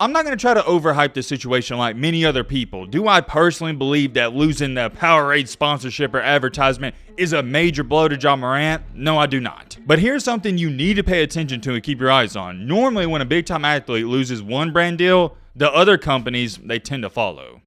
I'm not going to try to overhype this situation like many other people. Do I personally believe that losing the Powerade sponsorship or advertisement is a major blow to Ja Morant? No, I do not. But here's something you need to pay attention to and keep your eyes on. Normally, when a big-time athlete loses one brand deal, the other companies, they tend to follow.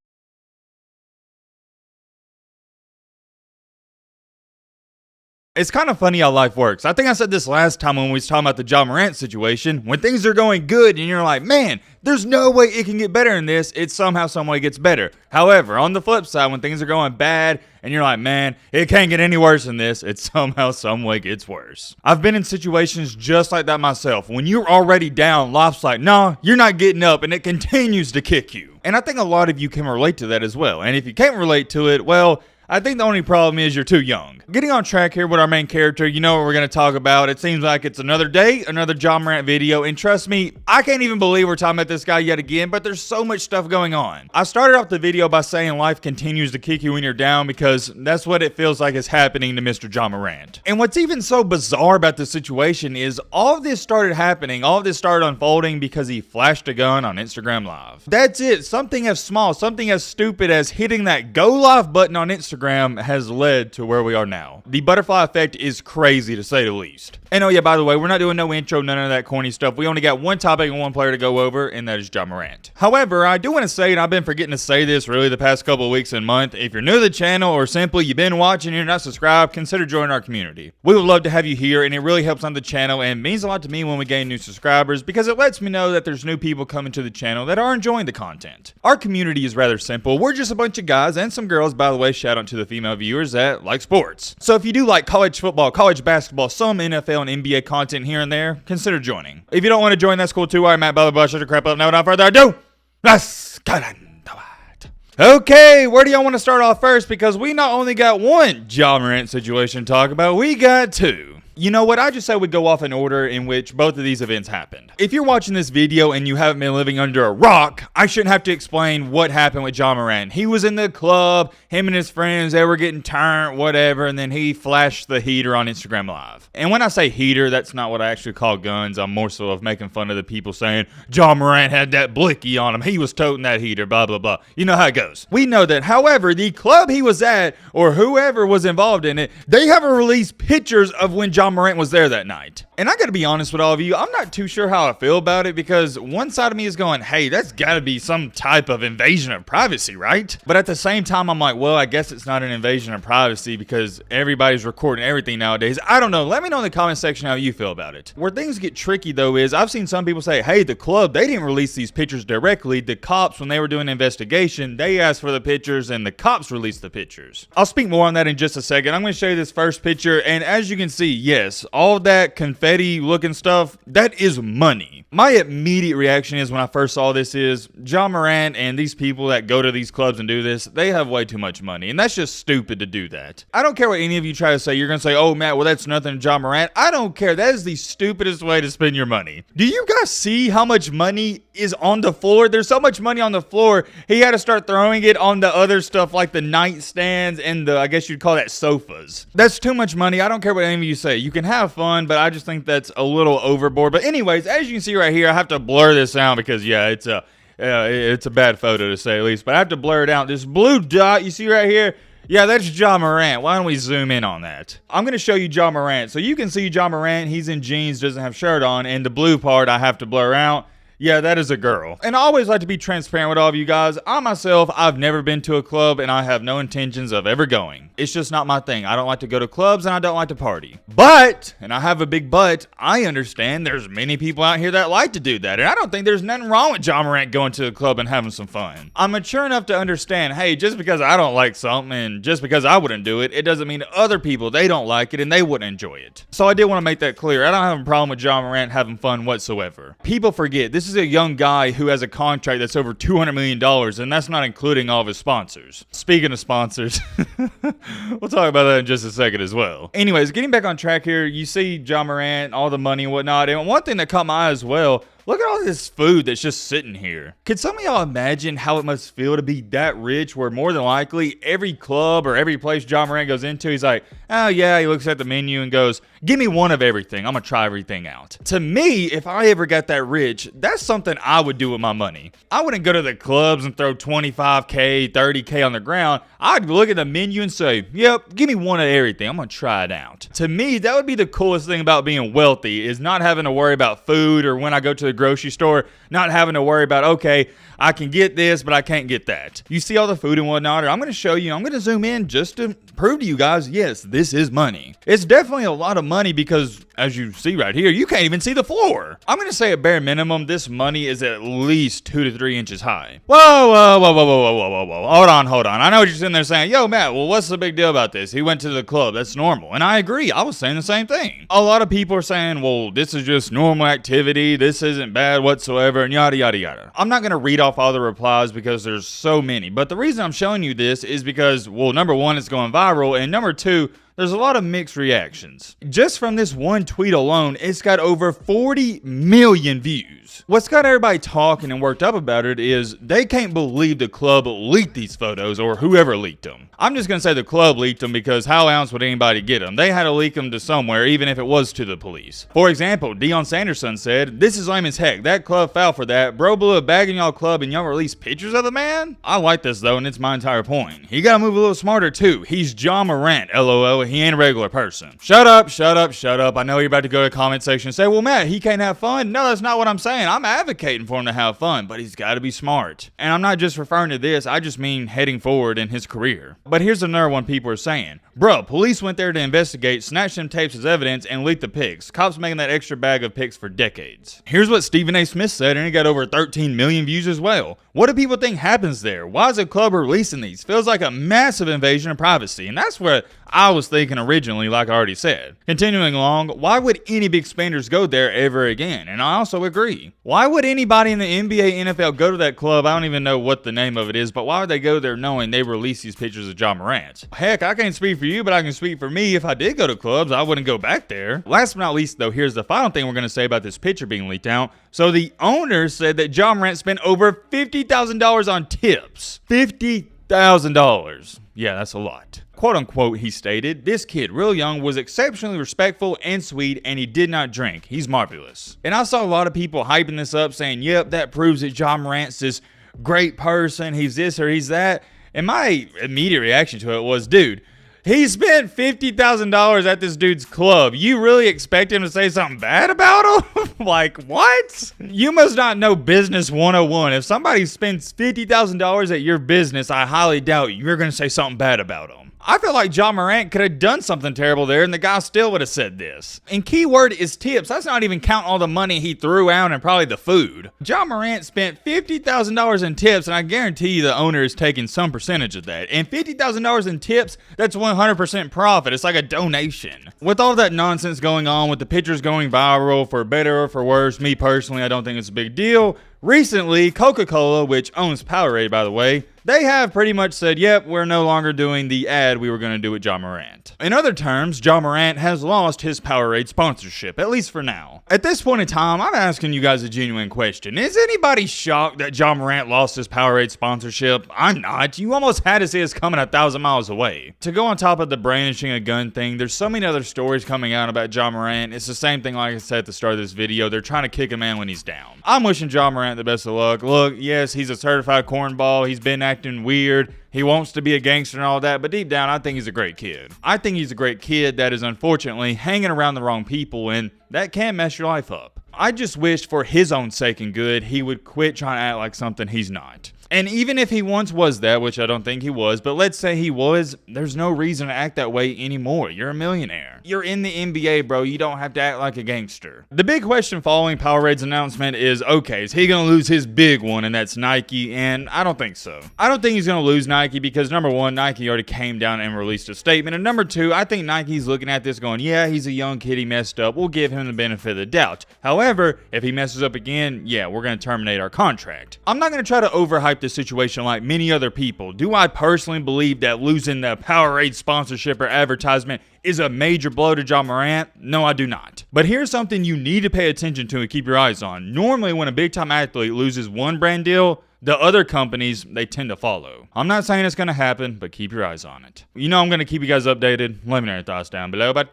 It's kind of funny how life works. I think I said this last time when we was talking about the Ja Morant situation. When things are going good and you're like, man, there's no way it can get better than this, it somehow, some way gets better. However, on the flip side, when things are going bad and you're like, man, it can't get any worse than this, it somehow, some way gets worse. I've been in situations just like that myself. When you're already down, life's like, no, you're not getting up, and it continues to kick you. And I think a lot of you can relate to that as well. And if you can't relate to it, well, I think the only problem is you're too young. Getting on track here with our main character, you know what we're going to talk about. It seems like it's another day, another Ja Morant video, and trust me, I can't even believe we're talking about this guy yet again, but there's so much stuff going on. I started off the video by saying life continues to kick you when you're down because that's what it feels like is happening to Mr. Ja Morant. And what's even so bizarre about this situation is all of this started happening, all of this started unfolding because he flashed a gun on Instagram Live. That's it. Something as small, something as stupid as hitting that go live button on Instagram has led to where we are now. The butterfly effect is crazy to say the least. And oh yeah, by the way, we're not doing no intro, none of that corny stuff. We only got one topic and one player to go over, and that is Ja Morant. However, I do want to say, and I've been forgetting to say this really the past couple of weeks and month, if you're new to the channel or simply you've been watching and you're not subscribed, consider joining our community. We would love to have you here, and it really helps on the channel and means a lot to me when we gain new subscribers because it lets me know that there's new people coming to the channel that are enjoying the content. Our community is rather simple. We're just a bunch of guys and some girls, by the way, shout out to the female viewers that like sports. So if you do like college football, college basketball, some NFL and NBA content here and there, consider joining. If you don't want to join, that's cool too. All right, Matt, blah, blah, blah, shut your crap up. Now, without further ado, let's get into it. Okay, where do y'all want to start off first? Because we not only got one Ja Morant situation to talk about, we got two. You know what? I just said we go off in order in which both of these events happened. If you're watching this video and you haven't been living under a rock, I shouldn't have to explain what happened with Ja Morant. He was in the club, him and his friends, they were getting turned, whatever, and then he flashed the heater on Instagram Live. And when I say heater, that's not what I actually call guns. I'm more so of making fun of the people saying, Ja Morant had that blicky on him, he was toting that heater, blah, blah, blah. You know how it goes. We know that. However, the club he was at, or whoever was involved in it, they haven't released pictures of when Ja Morant was there that night. And I gotta be honest with all of you, I'm not too sure how I feel about it because one side of me is going, hey, that's gotta be some type of invasion of privacy, right? But at the same time, I'm like, well, I guess it's not an invasion of privacy because everybody's recording everything nowadays. I don't know. Let me know in the comment section how you feel about it. Where things get tricky though is I've seen some people say, hey, the club, they didn't release these pictures directly. The cops, when they were doing an investigation, they asked for the pictures and the cops released the pictures. I'll speak more on that in just a second. I'm gonna show you this first picture, and as you can see, yes, all that confetti looking stuff, that is money. My immediate reaction is when I first saw this is Ja Morant and these people that go to these clubs and do this, they have way too much money, and that's just stupid to do that. I don't care what any of you try to say. You're gonna say, oh Matt, well that's nothing to Ja Morant. I don't care. That is the stupidest way to spend your money. Do you guys see how much money is on the floor? There's so much money on the floor, he had to start throwing it on the other stuff like the nightstands and the, I guess you'd call that sofas. That's too much money. I don't care what any of you say. You can have fun, but I just think that's a little overboard. But anyways, as you can see right here, I have to blur this out because yeah, it's a bad photo to say the least, but I have to blur it out. This blue dot you see right here, yeah, that's Ja Morant. Why don't we zoom in on that? I'm going to show you Ja Morant. So you can see Ja Morant, he's in jeans, doesn't have shirt on, and the blue part I have to blur out. Yeah, that is a girl. And I always like to be transparent with all of you guys. I myself, I've never been to a club and I have no intentions of ever going. It's just not my thing. I don't like to go to clubs and I don't like to party. But, and I have a big but, I understand there's many people out here that like to do that. And I don't think there's nothing wrong with Ja Morant going to a club and having some fun. I'm mature enough to understand, hey, just because I don't like something and just because I wouldn't do it, it doesn't mean other people, they don't like it and they wouldn't enjoy it. So I did want to make that clear. I don't have a problem with Ja Morant having fun whatsoever. People forget, this is a young guy who has a contract that's over $200 million, and that's not including all of his sponsors. Speaking of sponsors, we'll talk about that in just a second as well. Anyways, getting back on track here, you see Ja Morant, all the money and whatnot, and one thing that caught my eye as well Look at all this food that's just sitting here. Could some of y'all imagine how it must feel to be that rich where more than likely every club or every place Ja Morant goes into, he's like, oh yeah, he looks at the menu and goes, give me one of everything. I'm gonna try everything out. To me, if I ever got that rich, that's something I would do with my money. I wouldn't go to the clubs and throw 25K, 30K on the ground. I'd look at the menu and say, yep, give me one of everything. I'm gonna try it out. To me, that would be the coolest thing about being wealthy, is not having to worry about food, or when I go to the grocery store, not having to worry about, okay, I can get this, but I can't get that. You see all the food and whatnot, or I'm going to show you, I'm going to zoom in just to prove to you guys, yes, this is money. It's definitely a lot of money because, as you see right here, you can't even see the floor. I'm going to say at bare minimum, this money is at least 2 to 3 inches high. Whoa. Hold on. I know what you're sitting there saying, yo, Matt, well, what's the big deal about this? He went to the club. That's normal. And I agree. I was saying the same thing. A lot of people are saying, well, this is just normal activity. This isn't bad whatsoever, and yada, yada, yada. I'm not going to read off all the replies because there's so many. But the reason I'm showing you this is because, well, number one, it's going viral, and number two, there's a lot of mixed reactions. Just from this one tweet alone, it's got over 40 million views. What's got everybody talking and worked up about it is they can't believe the club leaked these photos, or whoever leaked them. I'm just going to say the club leaked them because how else would anybody get them? They had to leak them to somewhere, even if it was to the police. For example, Deion Sanderson said, this is lame as heck. That club fell for that. Bro blew a bag in y'all club and y'all released pictures of the man? I like this though, and it's my entire point. He got to move a little smarter too. He's Ja Morant, LOL. He ain't a regular person. Shut up. I know you're about to go to the comment section and say, well, Matt, he can't have fun. No, that's not what I'm saying. I'm advocating for him to have fun, but he's got to be smart. And I'm not just referring to this. I just mean heading forward in his career. But here's another one people are saying. Bro, police went there to investigate, snatched them tapes as evidence, and leaked the pics. Cops making that extra bag of pics for decades. Here's what Stephen A. Smith said, and he got over 13 million views as well. What do people think happens there? Why is a club releasing these? Feels like a massive invasion of privacy, and that's what I was thinking originally, like I already said. Continuing along, why would any big spenders go there ever again? And I also agree. Why would anybody in the NBA, NFL go to that club? I don't even know what the name of it is, but why would they go there knowing they released these pictures of Ja Morant? Heck, I can't speak for you, but I can speak for me. If I did go to clubs, I wouldn't go back there. Last but not least, though, here's the final thing we're going to say about this picture being leaked out. So the owner said that Ja Morant spent over $50,000 on tips. $50,000. Yeah, that's a lot. Quote unquote, he stated, this kid, real young, was exceptionally respectful and sweet, and he did not drink. He's marvelous. And I saw a lot of people hyping this up, saying, yep, that proves that Ja Morant's this great person. He's this or he's that. And my immediate reaction to it was, dude, he spent $50,000 at this dude's club. You really expect him to say something bad about him? Like, what? You must not know business 101. If somebody spends $50,000 at your business, I highly doubt you're going to say something bad about him. I feel like Ja Morant could have done something terrible there, and the guy still would have said this. And key word is tips. That's not even counting all the money he threw out and probably the food. Ja Morant spent $50,000 in tips, and I guarantee you the owner is taking some percentage of that. And $50,000 in tips, that's 100% profit. It's like a donation. With all that nonsense going on, with the pictures going viral, for better or for worse, me personally, I don't think it's a big deal. Recently, Coca-Cola, which owns Powerade, by the way, they have pretty much said, yep, we're no longer doing the ad we were going to do with Ja Morant. In other terms, Ja Morant has lost his Powerade sponsorship, at least for now. At this point in time, I'm asking you guys a genuine question. Is anybody shocked that Ja Morant lost his Powerade sponsorship? I'm not. You almost had to see us coming 1,000 miles away. To go on top of the brandishing a gun thing, there's so many other stories coming out about Ja Morant. It's the same thing like I said at the start of this video. They're trying to kick a man when he's down. I'm wishing Ja Morant the best of luck. Look, yes, he's a certified cornball. He's been acting weird. He wants to be a gangster and all that, but deep down, I think he's a great kid. I think he's a great kid that is unfortunately hanging around the wrong people, and that can mess your life up. I just wish for his own sake and good, he would quit trying to act like something he's not. And even if he once was that, which I don't think he was, but let's say he was, there's no reason to act that way anymore. You're a millionaire. You're in the NBA, bro. You don't have to act like a gangster. The big question following Powerade's announcement is, okay, is he going to lose his big one, and that's Nike? And I don't think so. I don't think he's going to lose Nike because, number one, Nike already came down and released a statement. And number two, I think Nike's looking at this going, yeah, he's a young kid. He messed up. We'll give him the benefit of the doubt. However, if he messes up again, yeah, we're going to terminate our contract. I'm not going to try to overhype this situation like many other people. Do I personally believe that losing the Powerade sponsorship or advertisement is a major blow to Ja Morant? No, I do not. But here's something you need to pay attention to and keep your eyes on. Normally, when a big-time athlete loses one brand deal, the other companies, they tend to follow. I'm not saying it's going to happen, but keep your eyes on it. You know I'm going to keep you guys updated. Let me know your thoughts down below, but